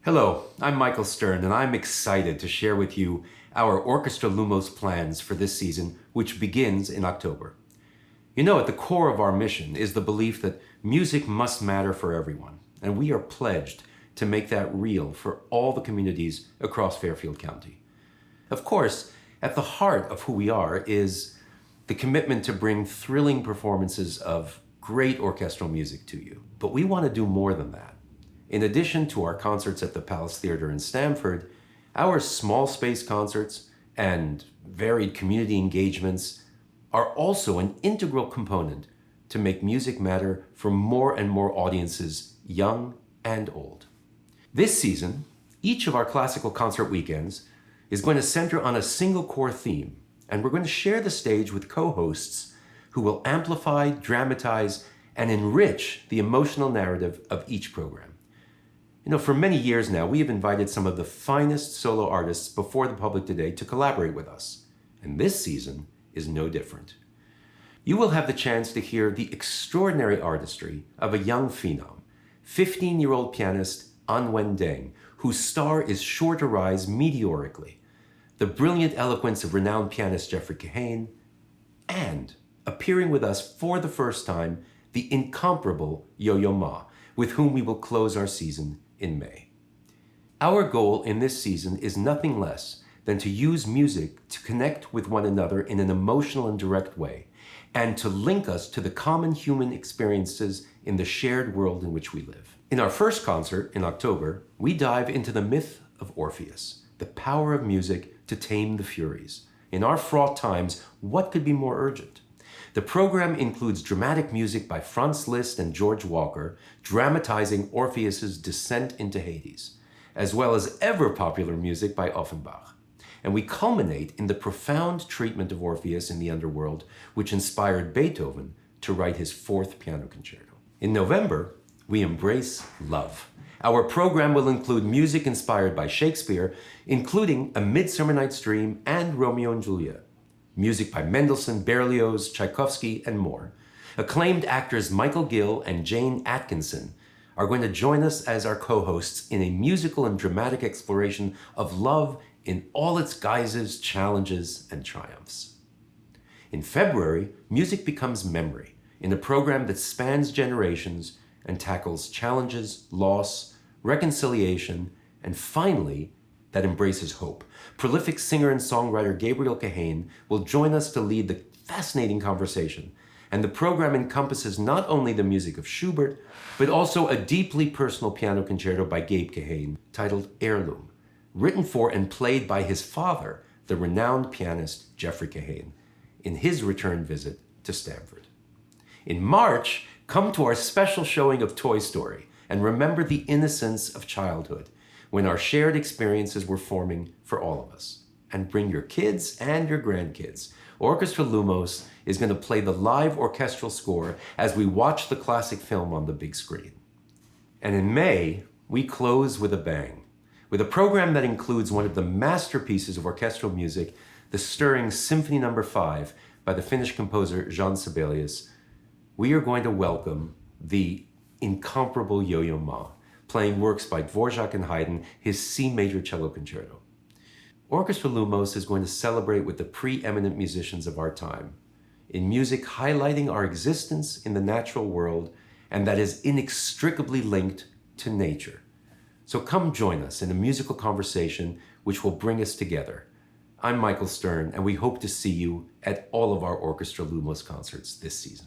Hello, I'm Michael Stern, and I'm excited to share with you our Orchestra Lumos plans for this season, which begins in October. You know, at the core of our mission is the belief that music must matter for everyone, and we are pledged to make that real for all the communities across Fairfield County. Of course, at the heart of who we are is the commitment to bring thrilling performances of great orchestral music to you. But we want to do more than that. In addition to our concerts at the Palace Theatre in Stamford, our small space concerts and varied community engagements are also an integral component to make music matter for more and more audiences, young and old. This season, each of our classical concert weekends is going to center on a single core theme, and we're going to share the stage with co-hosts who will amplify, dramatize, and enrich the emotional narrative of each program. You know, for many years now, we have invited some of the finest solo artists before the public today to collaborate with us, and this season is no different. You will have the chance to hear the extraordinary artistry of a young phenom, 15-year-old pianist An Wen Deng, whose star is sure to rise meteorically, the brilliant eloquence of renowned pianist Jeffrey Kahane, and, appearing with us for the first time, the incomparable Yo-Yo Ma, with whom we will close our season in May. Our goal in this season is nothing less than to use music to connect with one another in an emotional and direct way, and to link us to the common human experiences in the shared world in which we live. In our first concert in October, we dive into the myth of Orpheus, the power of music to tame the Furies. In our fraught times, what could be more urgent? The program includes dramatic music by Franz Liszt and George Walker, dramatizing Orpheus's descent into Hades, as well as ever-popular music by Offenbach. And we culminate in the profound treatment of Orpheus in the underworld, which inspired Beethoven to write his fourth piano concerto. In November, we embrace love. Our program will include music inspired by Shakespeare, including A Midsummer Night's Dream and Romeo and Juliet. Music by Mendelssohn, Berlioz, Tchaikovsky, and more. Acclaimed actors Michael Gill and Jane Atkinson are going to join us as our co-hosts in a musical and dramatic exploration of love in all its guises, challenges, and triumphs. In February, music becomes memory in a program that spans generations and tackles challenges, loss, reconciliation, and finally, that embraces hope. Prolific singer and songwriter Gabriel Kahane will join us to lead the fascinating conversation. And the program encompasses not only the music of Schubert, but also a deeply personal piano concerto by Gabe Kahane titled Heirloom, written for and played by his father, the renowned pianist Jeffrey Kahane, in his return visit to Stamford. In March, come to our special showing of Toy Story and remember the innocence of childhood, when our shared experiences were forming for all of us. And bring your kids and your grandkids. Orchestra Lumos is going to play the live orchestral score as we watch the classic film on the big screen. And in May, we close with a bang, with a program that includes one of the masterpieces of orchestral music, the stirring Symphony No. 5 by the Finnish composer Jean Sibelius. We are going to welcome the incomparable Yo-Yo Ma, playing works by Dvorak and Haydn, his C major cello concerto. Orchestra Lumos is going to celebrate with the preeminent musicians of our time, in music highlighting our existence in the natural world and that is inextricably linked to nature. So come join us in a musical conversation which will bring us together. I'm Michael Stern, and we hope to see you at all of our Orchestra Lumos concerts this season.